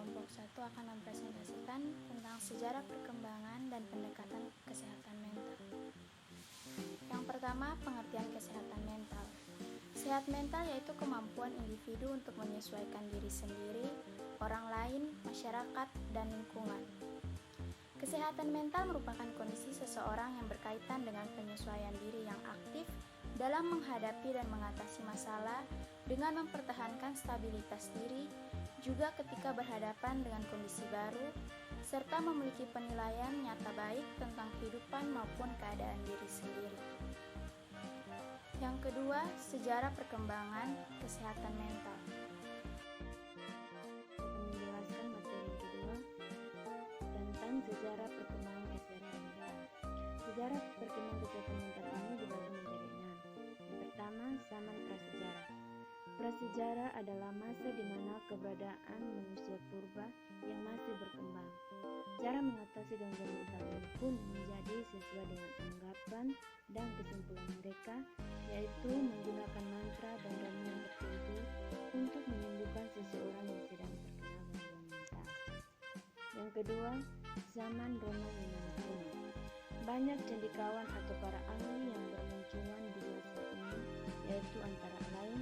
kelompok 1 akan mempresentasikan tentang sejarah perkembangan dan pendekatan kesehatan mental. Yang pertama, pengertian kesehatan mental. Sehat mental yaitu kemampuan individu untuk menyesuaikan diri sendiri, orang lain, masyarakat, dan lingkungan. Kesehatan mental merupakan kondisi seseorang yang berkaitan dengan penyesuaian diri yang aktif dalam menghadapi dan mengatasi masalah dengan mempertahankan stabilitas diri, juga ketika berhadapan dengan kondisi baru, serta memiliki penilaian nyata baik tentang kehidupan maupun keadaan diri sendiri. Yang kedua, sejarah perkembangan kesehatan mental. Menjelaskan materi kedua tentang sejarah perkembangan kesehatan mental. Sejarah perkembangan kesehatan mental ini dibagi menjadi 6. Yang pertama, zaman prasejarah. Prasejarah adalah masa di mana keberadaan manusia purba yang masih berkembang. Cara mengatasi gangguan mental ini pun menjadi sesuai dengan anggapan dan kesimpulan mereka, yaitu menggunakan mantra dan ramuan tertentu untuk menyembuhkan seseorang yang sedang terkena gangguan mental. Yang kedua, zaman Roma Yunani kuno. Banyak cendekiawan atau para ahli yang bermunculan di masa ini, yaitu antara lain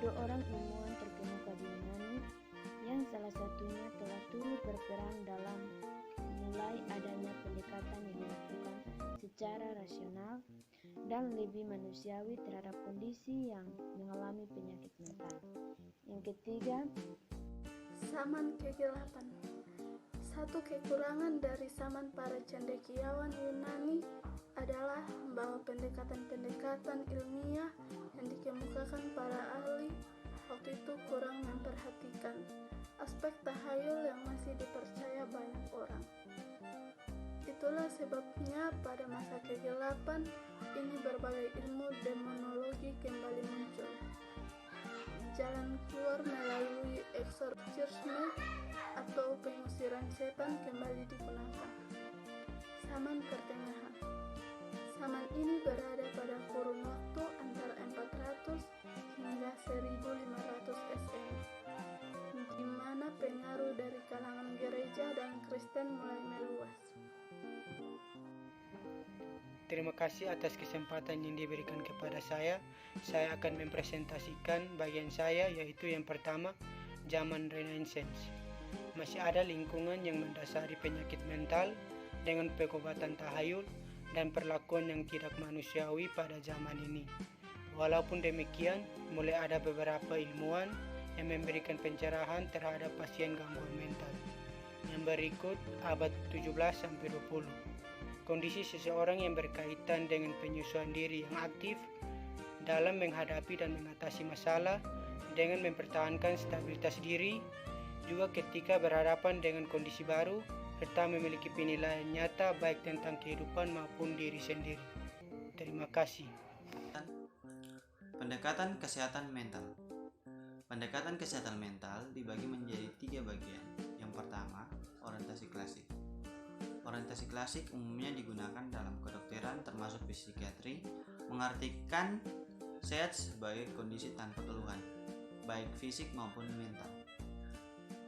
2 orang ilmuwan terkemuka di Yunani, yang salah satunya telah turut berperan dalam mulai adanya pendekatan yang dilakukan secara rasional dan lebih manusiawi terhadap kondisi yang mengalami penyakit mental. Yang ketiga, zaman kegelapan. Satu kekurangan dari zaman para cendekiawan Yunani adalah bahwa pendekatan-pendekatan ilmiah yang dikemukakan para ahli waktu itu kurang memperhatikan aspek tahayul yang masih dipercaya banyak orang. Itulah sebabnya pada masa kegelapan ini berbagai ilmu demonologi kembali muncul. Jalan keluar melalui eksorsisme atau pengusiran setan kembali digunakan. Zaman pertengahan. Zaman ini berada pada kurun waktu antara 400 hingga 1500 SM, di mana pengaruh dari kalangan gereja dan Kristen mulai meluas. Terima kasih atas kesempatan yang diberikan kepada saya. Saya akan mempresentasikan bagian saya, yaitu yang pertama, zaman Renaissance. Masih ada lingkungan yang mendasari penyakit mental dengan pengobatan tahayul dan perlakuan yang tidak manusiawi pada zaman ini. Walaupun demikian, mulai ada beberapa ilmuwan yang memberikan pencerahan terhadap pasien gangguan mental. Yang berikut abad 17-20. Kondisi seseorang yang berkaitan dengan penyesuaian diri yang aktif dalam menghadapi dan mengatasi masalah dengan mempertahankan stabilitas diri, juga ketika berhadapan dengan kondisi baru, serta memiliki penilaian nyata baik tentang kehidupan maupun diri sendiri. Terima kasih. Pendekatan kesehatan mental. Pendekatan kesehatan mental dibagi menjadi 3 bagian. Yang pertama, orientasi klasik. Orientasi klasik umumnya digunakan dalam kedokteran termasuk psikiatri, mengartikan sehat sebagai kondisi tanpa keluhan, baik fisik maupun mental.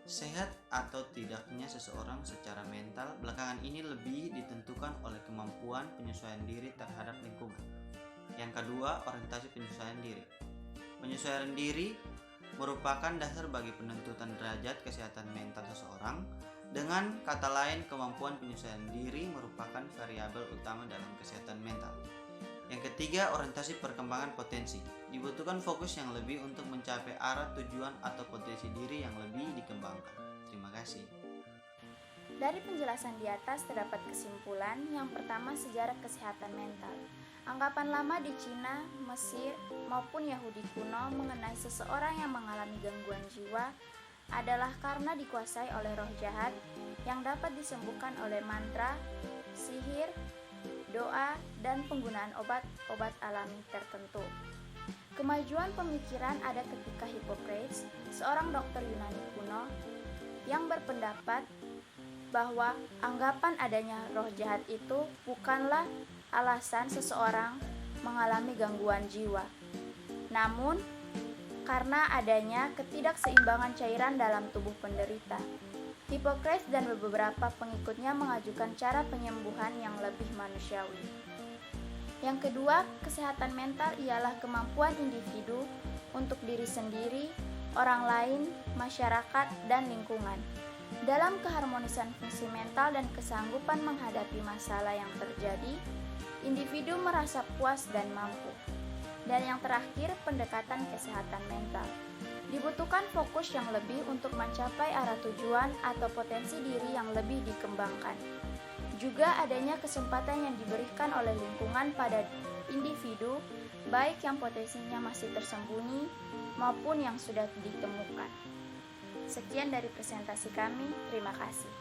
Sehat atau tidaknya seseorang secara mental belakangan ini lebih ditentukan oleh kemampuan penyesuaian diri terhadap lingkungan. Yang kedua, orientasi penyesuaian diri. Penyesuaian diri merupakan dasar bagi penentuan derajat kesehatan mental seseorang. Dengan kata lain, kemampuan penyesuaian diri merupakan variabel utama dalam kesehatan mental. Yang ketiga, orientasi perkembangan potensi. Dibutuhkan fokus yang lebih untuk mencapai arah tujuan atau potensi diri yang lebih dikembangkan. Terima kasih. Dari penjelasan di atas terdapat kesimpulan. Yang pertama, sejarah kesehatan mental. Anggapan lama di Cina, Mesir, maupun Yahudi kuno mengenai seseorang yang mengalami gangguan jiwa adalah karena dikuasai oleh roh jahat yang dapat disembuhkan oleh mantra, sihir, doa, dan penggunaan obat-obat alami tertentu. Kemajuan pemikiran ada ketika Hippocrates, seorang dokter Yunani kuno, yang berpendapat bahwa anggapan adanya roh jahat itu bukanlah alasan seseorang mengalami gangguan jiwa, namun karena adanya ketidakseimbangan cairan dalam tubuh penderita. Hippocrates dan beberapa pengikutnya mengajukan cara penyembuhan yang lebih manusiawi. Yang kedua, kesehatan mental ialah kemampuan individu untuk diri sendiri, orang lain, masyarakat, dan lingkungan. Dalam keharmonisan fungsi mental dan kesanggupan menghadapi masalah yang terjadi, individu merasa puas dan mampu. Dan yang terakhir, pendekatan kesehatan mental. Dibutuhkan fokus yang lebih untuk mencapai arah tujuan atau potensi diri yang lebih dikembangkan. Juga adanya kesempatan yang diberikan oleh lingkungan pada individu, baik yang potensinya masih tersembunyi maupun yang sudah ditemukan. Sekian dari presentasi kami, terima kasih.